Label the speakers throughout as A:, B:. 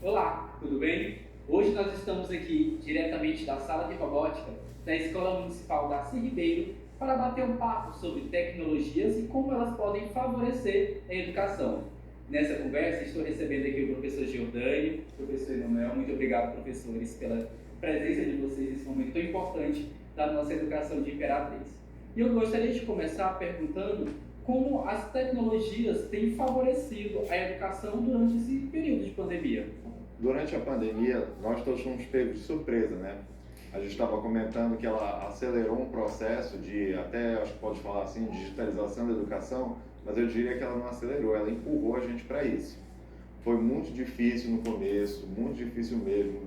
A: Olá, tudo bem? Hoje nós estamos aqui diretamente da sala de robótica da Escola Municipal Darcy Ribeiro para bater um papo sobre tecnologias e como elas podem favorecer a educação. Nessa conversa estou recebendo aqui o professor Giordani, professor Emanuel, muito obrigado professores pela presença de vocês nesse momento tão importante da nossa educação de Imperatriz. E eu gostaria de começar perguntando como as tecnologias têm favorecido a educação durante esse período de pandemia.
B: Durante a pandemia, nós todos fomos pegos de surpresa, né? A gente estava comentando que ela acelerou um processo de, até acho que pode falar assim, digitalização da educação, mas eu diria que ela não acelerou, ela empurrou a gente para isso. Foi muito difícil no começo, muito difícil mesmo.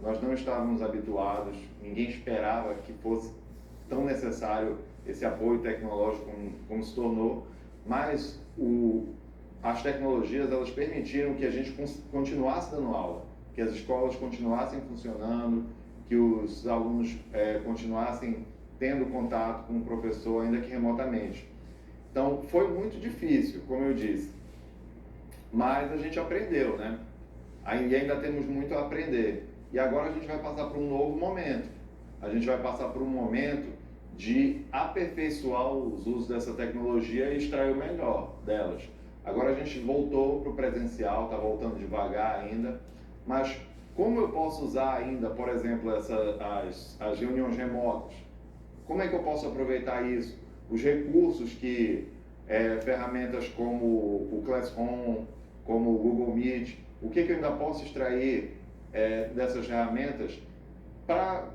B: Nós não estávamos habituados, ninguém esperava que fosse tão necessário esse apoio tecnológico como se tornou, mas as tecnologias elas permitiram que a gente continuasse dando aula, que as escolas continuassem funcionando, que os alunos continuassem tendo contato com o professor, ainda que remotamente. Então, foi muito difícil, como eu disse, mas a gente aprendeu, né? E ainda temos muito a aprender. E agora a gente vai passar por um novo momento. A gente vai passar por um momento de aperfeiçoar os usos dessa tecnologia e extrair o melhor delas. Agora a gente voltou para o presencial, está voltando devagar ainda, mas como eu posso usar ainda, por exemplo, as reuniões remotas? Como é que eu posso aproveitar isso? Os recursos que ferramentas como o Classroom, como o Google Meet, o que eu ainda posso extrair dessas ferramentas para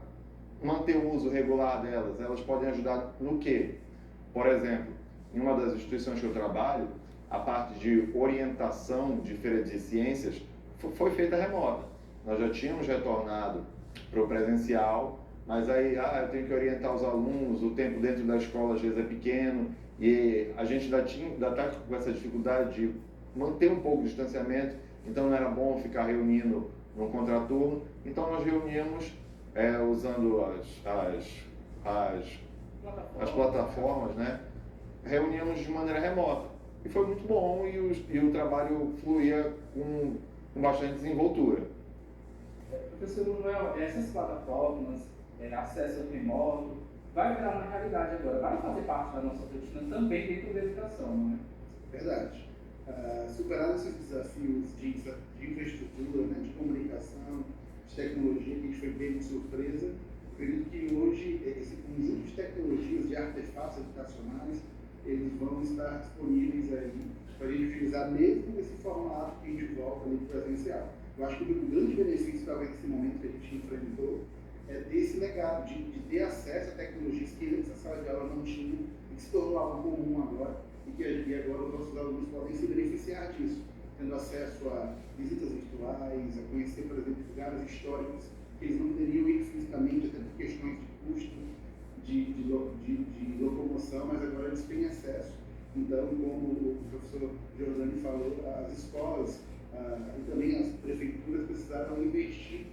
B: manter o uso regular delas? Elas podem ajudar no quê? Por exemplo, em uma das instituições que eu trabalho, a parte de orientação de feira de ciências foi feita remota. Nós já tínhamos retornado para o presencial, mas aí eu tenho que orientar os alunos, o tempo dentro da escola às vezes é pequeno, e a gente ainda está com essa dificuldade de manter um pouco o distanciamento, então não era bom ficar reunindo num contraturno, então nós reuníamos usando as plataformas, né? Reuníamos de maneira remota. E foi muito bom e o trabalho fluía com bastante desenvoltura.
A: Professor Manuel, essas plataformas, acesso remoto, vai virar uma realidade agora, vai fazer parte da nossa rotina também dentro da educação, não é?
C: Verdade. Superados esses desafios de infraestrutura, né, de comunicação, de tecnologia, que a gente foi bem de surpresa, eu acredito que hoje esse conjunto de tecnologias, de artefatos educacionais, eles vão estar disponíveis aí para a gente utilizar mesmo nesse formato que a gente volta ali para o presencial. Eu acho que o grande benefício, talvez, desse momento que a gente enfrentou, é desse legado, de ter acesso a tecnologias que antes a sala de aula não tinha, e que se tornou algo comum agora, e que agora os nossos alunos podem se beneficiar disso, tendo acesso a visitas virtuais, a conhecer, por exemplo, lugares históricos que eles não teriam ir fisicamente, até por questões de custo, de locomoção, mas agora eles têm acesso. Então, como o professor Giordani falou, as escolas e também as prefeituras precisaram investir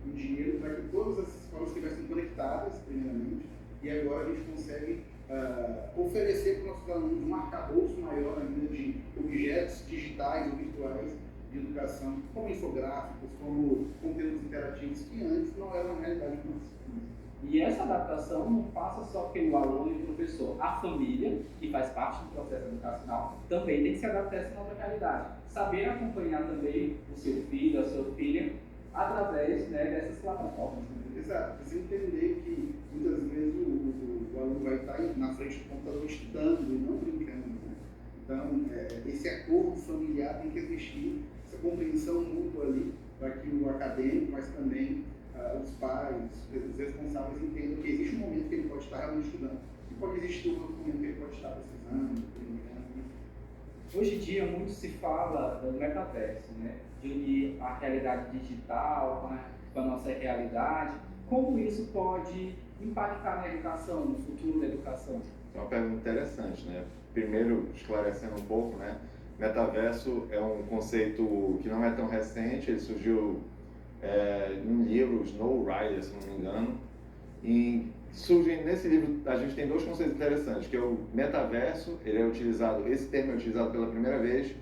C: o dinheiro para que todas as escolas estivessem conectadas, primeiramente, e agora a gente consegue oferecer para os nossos alunos um arcabouço maior ainda de objetos digitais ou virtuais de educação, como infográficos, como conteúdos interativos, que antes não eram uma realidade nossa.
A: E essa adaptação não passa só pelo aluno e o professor. A família, que faz parte do processo educacional, também tem que se adaptar a essa nova realidade. Saber acompanhar também o seu filho, a sua filha, através dessas plataformas.
C: Exato. Você entender que muitas vezes o aluno vai estar na frente do computador estudando e não brincando. Né? Então, esse acordo familiar tem que existir, essa compreensão mútua ali, para que o acadêmico, mas também os pais, os responsáveis entendam que existe um momento que ele pode estar realmente estudando e pode existir um outro momento que ele pode estar precisando, brincando.
A: Hoje em dia, muito se fala do metaverso, né? De unir a realidade digital com a nossa realidade. Como isso pode impactar na educação, no futuro da educação?
B: É uma pergunta interessante, né? Primeiro, esclarecendo um pouco, né? Metaverso é um conceito que não é tão recente, ele surgiu em livro Snow Rider, se não me engano, e surge nesse livro, a gente tem dois conceitos interessantes, que é o metaverso, esse termo é utilizado pela primeira vez,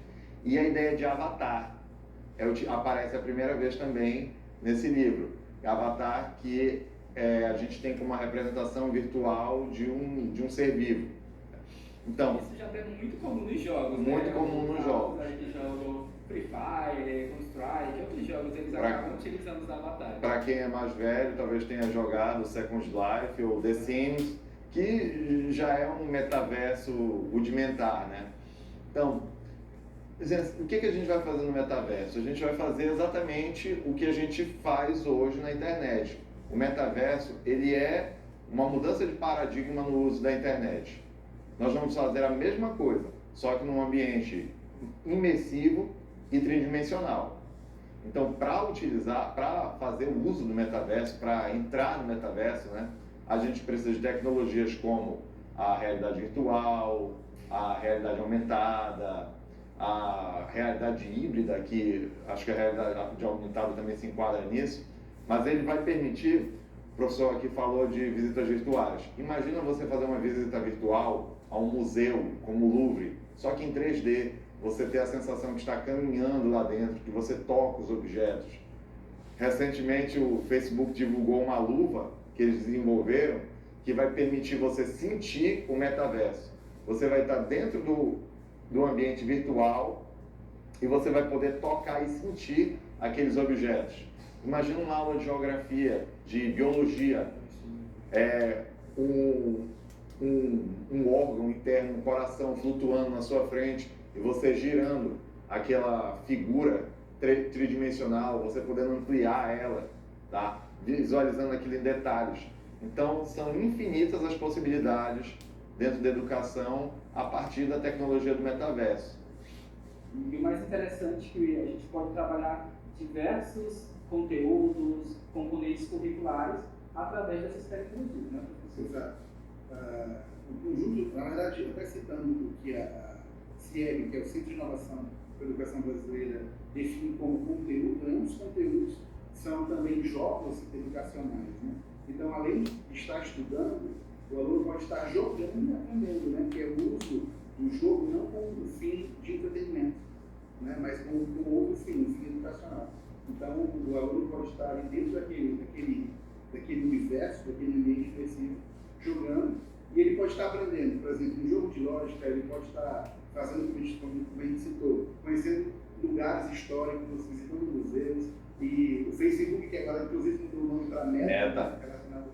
B: e a ideia de avatar. aparece a primeira vez também nesse livro. Avatar, que a gente tem como uma representação virtual de um ser vivo. Então,
A: isso já é muito comum nos jogos,
B: muito
A: né?
B: comum nos jogos.
A: Que jogam Free Fire, Counter-Strike, outros jogos, eles acabam utilizando os avatares.
B: Para quem é mais velho, talvez tenha jogado Second Life ou The Sims, que já é um metaverso rudimentar, né? Então, o que a gente vai fazer no metaverso? A gente vai fazer exatamente o que a gente faz hoje na internet. O metaverso, ele é uma mudança de paradigma no uso da internet. Nós vamos fazer a mesma coisa, só que num ambiente imersivo e tridimensional. Então, para fazer o uso do metaverso, para entrar no metaverso, né, a gente precisa de tecnologias como a realidade virtual, a realidade aumentada, a realidade híbrida, que acho que a realidade aumentada também se enquadra nisso, mas ele vai permitir, o professor aqui falou de visitas virtuais. Imagina você fazer uma visita virtual a um museu como o Louvre, só que em 3D, você ter a sensação que está caminhando lá dentro, que você toca os objetos. Recentemente o Facebook divulgou uma luva que eles desenvolveram que vai permitir você sentir o metaverso. Você vai estar dentro do ambiente virtual e você vai poder tocar e sentir aqueles objetos. Imagina uma aula de geografia, de biologia, um órgão interno, um coração flutuando na sua frente e você girando aquela figura tridimensional, você podendo ampliar ela, tá? Visualizando aquilo em detalhes. Então, são infinitas as possibilidades dentro da educação a partir da tecnologia do metaverso.
A: E o mais interessante é que a gente pode trabalhar diversos conteúdos, componentes curriculares através dessas tecnologias, né, professor?
C: Exato. O conjunto, na verdade, até citando o que a CIEB, que é o Centro de Inovação para a Educação Brasileira, define como conteúdo, né? Os conteúdos são também jogos educacionais, né? Então, além de estar estudando, o aluno pode estar jogando e aprendendo, né? Que é o uso do jogo não como fim de entretenimento, né? Mas como outro fim, um fim educacional. Então, o aluno pode estar ali dentro daquele universo, daquele ambiente específico, jogando, e ele pode estar aprendendo, por exemplo, um jogo de lógica, ele pode estar fazendo, como a gente citou, conhecendo lugares históricos, visitando museus, e o Facebook, que agora inclusive mudou o nome para Meta, relacionado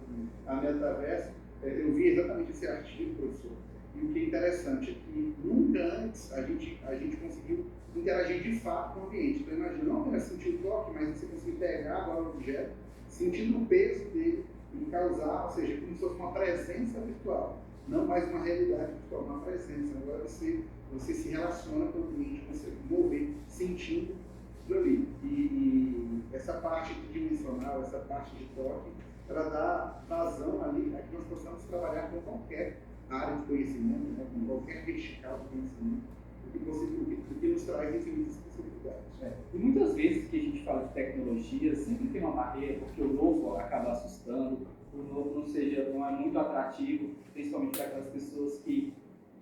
C: a metaverso, eu vi exatamente esse artigo, professor, e o que é interessante é que nunca antes a gente conseguiu interagir de fato com o ambiente. Então imagina, não apenas sentir o toque, mas você conseguir pegar agora o objeto, sentindo o peso dele, e causar, ou seja, como se fosse uma presença virtual, não mais uma realidade virtual, uma presença. Agora você se relaciona com o ambiente, você mover, sentindo aquilo ali. E essa parte tridimensional, essa parte de toque, ela dá vazão ali a que nós possamos trabalhar com qualquer área de conhecimento, né, com qualquer vertical de conhecimento, o que nos traz infinitas possibilidades.
A: E muitas vezes que a gente fala de tecnologia, sempre tem uma barreira, porque o novo acaba assustando, o novo não é muito atrativo, principalmente para aquelas pessoas que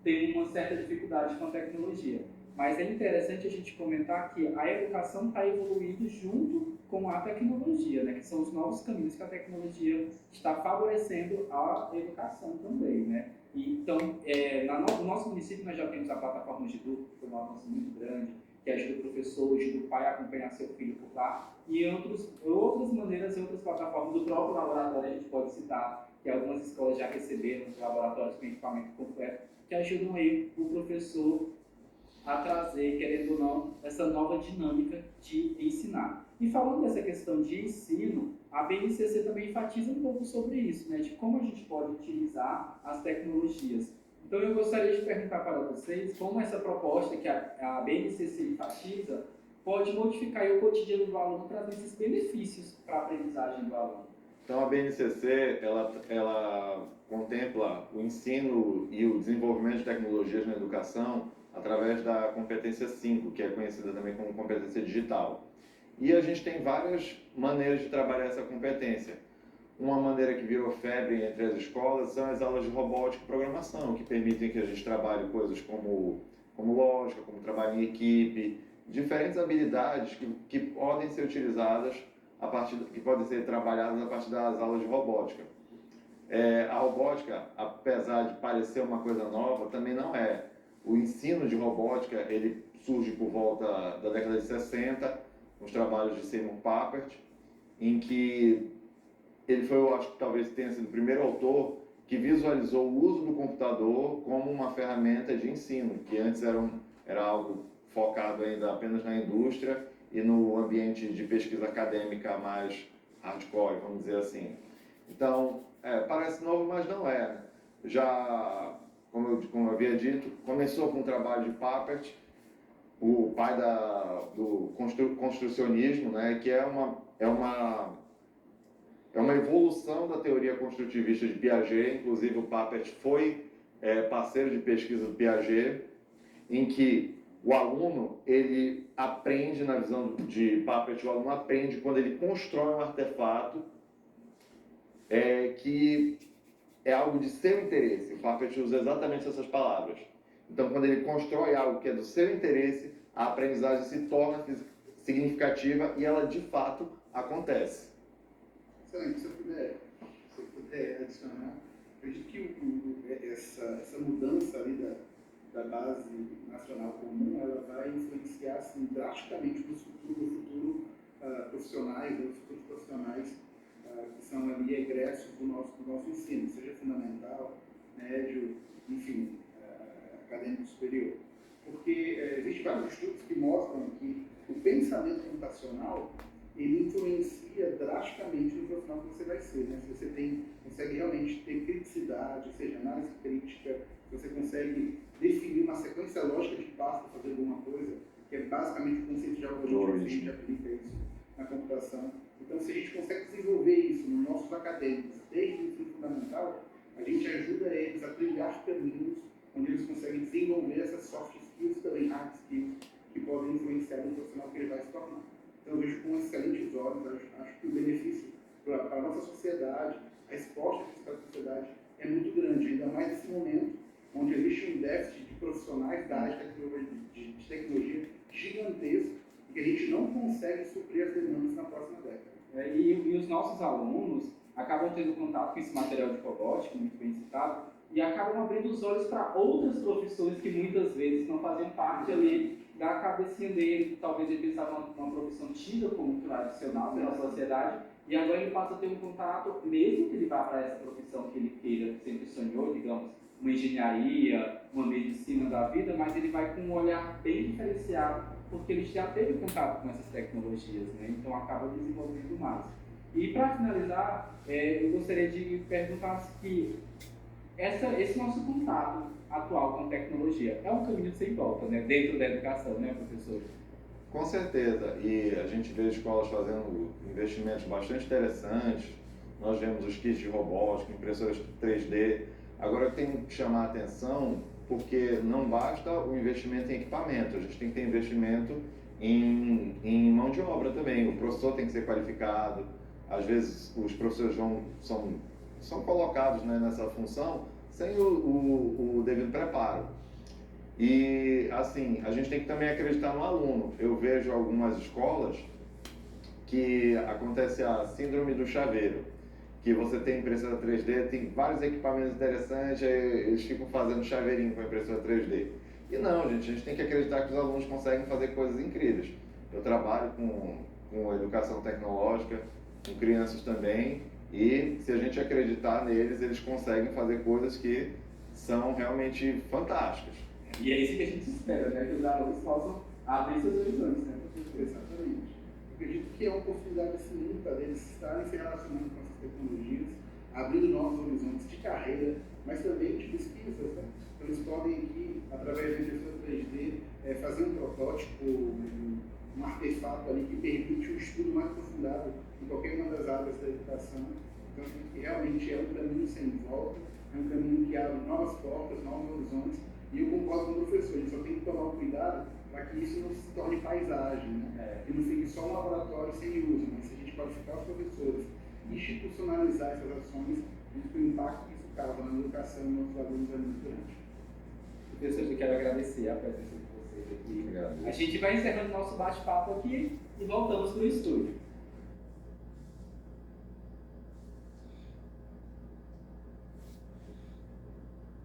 A: têm uma certa dificuldade com a tecnologia. Mas é interessante a gente comentar que a educação está evoluindo junto com a tecnologia, né? Que são os novos caminhos que a tecnologia está favorecendo a educação também, né? Então, no nosso município nós já temos a plataforma Jidu, que foi um avanço muito grande, que ajuda o professor, ajuda o pai a acompanhar seu filho por lá, e outras maneiras e outras plataformas do próprio laboratório a gente pode citar, que algumas escolas já receberam os laboratórios com equipamento completo, que ajudam aí o professor a trazer, querendo ou não, essa nova dinâmica de ensinar. E falando dessa questão de ensino, a BNCC também enfatiza um pouco sobre isso, né, de como a gente pode utilizar as tecnologias. Então eu gostaria de perguntar para vocês como essa proposta que a BNCC enfatiza pode modificar o cotidiano do aluno, trazendo esses benefícios para a aprendizagem do aluno.
B: Então a BNCC, ela contempla o ensino e o desenvolvimento de tecnologias na educação através da competência 5, que é conhecida também como competência digital. E a gente tem várias maneiras de trabalhar essa competência. Uma maneira que virou febre entre as escolas são as aulas de robótica e programação, que permitem que a gente trabalhe coisas como lógica, como trabalho em equipe, diferentes habilidades que podem ser utilizadas que podem ser trabalhadas a partir das aulas de robótica. A robótica, apesar de parecer uma coisa nova, também não é. O ensino de robótica, ele surge por volta da década de 60, com os trabalhos de Seymour Papert, em que ele foi, eu acho que talvez tenha sido o primeiro autor que visualizou o uso do computador como uma ferramenta de ensino, que antes era algo focado ainda apenas na indústria e no ambiente de pesquisa acadêmica mais hardcore, vamos dizer assim. Então, parece novo, mas não é. Já, como eu havia dito, começou com o trabalho de Papert, o pai do construcionismo, né, que é uma evolução da teoria construtivista de Piaget. Inclusive, o Papert foi parceiro de pesquisa do Piaget, em que o aluno, ele aprende, na visão de Papert, o aluno aprende quando ele constrói um artefato que é algo de seu interesse. O Papert usa exatamente essas palavras. Então, quando ele constrói algo que é do seu interesse, a aprendizagem se torna significativa e ela, de fato, acontece.
C: Excelente. Se eu puder adicionar, acredito que essa mudança ali da base nacional comum, ela vai influenciar assim, drasticamente no futuro profissionais, os futuros profissionais que são ali egressos do nosso ensino, seja fundamental, médio, enfim, acadêmico superior. Porque existem vários estudos que mostram que o pensamento computacional ele influencia drasticamente no profissional que você vai ser, né? Se você consegue realmente ter criticidade, ou seja, análise crítica, se você consegue definir uma sequência lógica de passos para fazer alguma coisa, que é basicamente o conceito de algoritmo, a gente aplica isso na computação. Então, se a gente consegue desenvolver isso nos nossos acadêmicos desde o ensino fundamental, a gente ajuda eles a trilhar caminhos onde eles conseguem desenvolver essas soft skills e também hard skills que podem influenciar no profissional que ele vai se tornar. Então, eu vejo com excelentes olhos, acho que o benefício para a nossa sociedade, a resposta que para a sociedade é muito grande, ainda mais nesse momento onde existe um déficit de profissionais da área de tecnologia gigantesco e que a gente não consegue suprir as demandas na próxima década.
A: E os nossos alunos acabam tendo contato com esse material de robótica, muito bem citado, e acabam abrindo os olhos para outras profissões que muitas vezes não fazem parte ali da cabecinha dele. Talvez ele pensava numa profissão tida como tradicional pela sociedade, e agora ele passa a ter um contato, mesmo que ele vá para essa profissão que ele queira, sempre sonhou, digamos, uma engenharia, uma medicina da vida, mas ele vai com um olhar bem diferenciado, porque ele já teve contato com essas tecnologias, né? Então acaba desenvolvendo mais. E para finalizar, eu gostaria de perguntar se esse nosso contato atual com tecnologia é um caminho sem volta, né? Dentro da educação, né, professor?
B: Com certeza, e a gente vê escolas fazendo investimentos bastante interessantes. Nós vemos os kits de robótica, impressoras 3D. Agora eu tenho que chamar a atenção porque não basta o investimento em equipamento, a gente tem que ter investimento em mão de obra também. O professor tem que ser qualificado. Às vezes os professores são colocados, né, nessa função sem o devido preparo. E, assim, a gente tem que também acreditar no aluno. Eu vejo algumas escolas que acontece a síndrome do chaveiro, que você tem impressora 3D, tem vários equipamentos interessantes, eles ficam fazendo chaveirinho com a impressora 3D. E não, gente, a gente tem que acreditar que os alunos conseguem fazer coisas incríveis. Eu trabalho com educação tecnológica, com crianças também, e se a gente acreditar neles, eles conseguem fazer coisas que são realmente fantásticas.
A: E é isso que a gente espera, né? Que os alunos possam abrir seus horizontes, né?
C: Exatamente. Acredito que é uma oportunidade única deles estarem se relacionando com essas tecnologias, abrindo novos horizontes de carreira, mas também de pesquisas, né? Então, eles podem aqui, através da impressora 3D, fazer um protótipo, um artefato ali que permite um estudo mais aprofundado em qualquer uma das áreas da educação. Então, que realmente é um caminho sem volta, é um caminho que abre novas portas, novos horizontes. E eu concordo com o professor, a gente só tem que tomar cuidado para que isso não se torne paisagem, né? Que não fique só um laboratório sem uso, mas se a gente qualificar os professores, institucionalizar essas ações, o impacto que isso causa na educação dos nossos alunos é muito grande.
A: Professor, eu quero agradecer a presença de vocês. vocês aqui.
B: Obrigado.
A: A gente vai encerrando nosso bate-papo aqui e voltamos para o estúdio.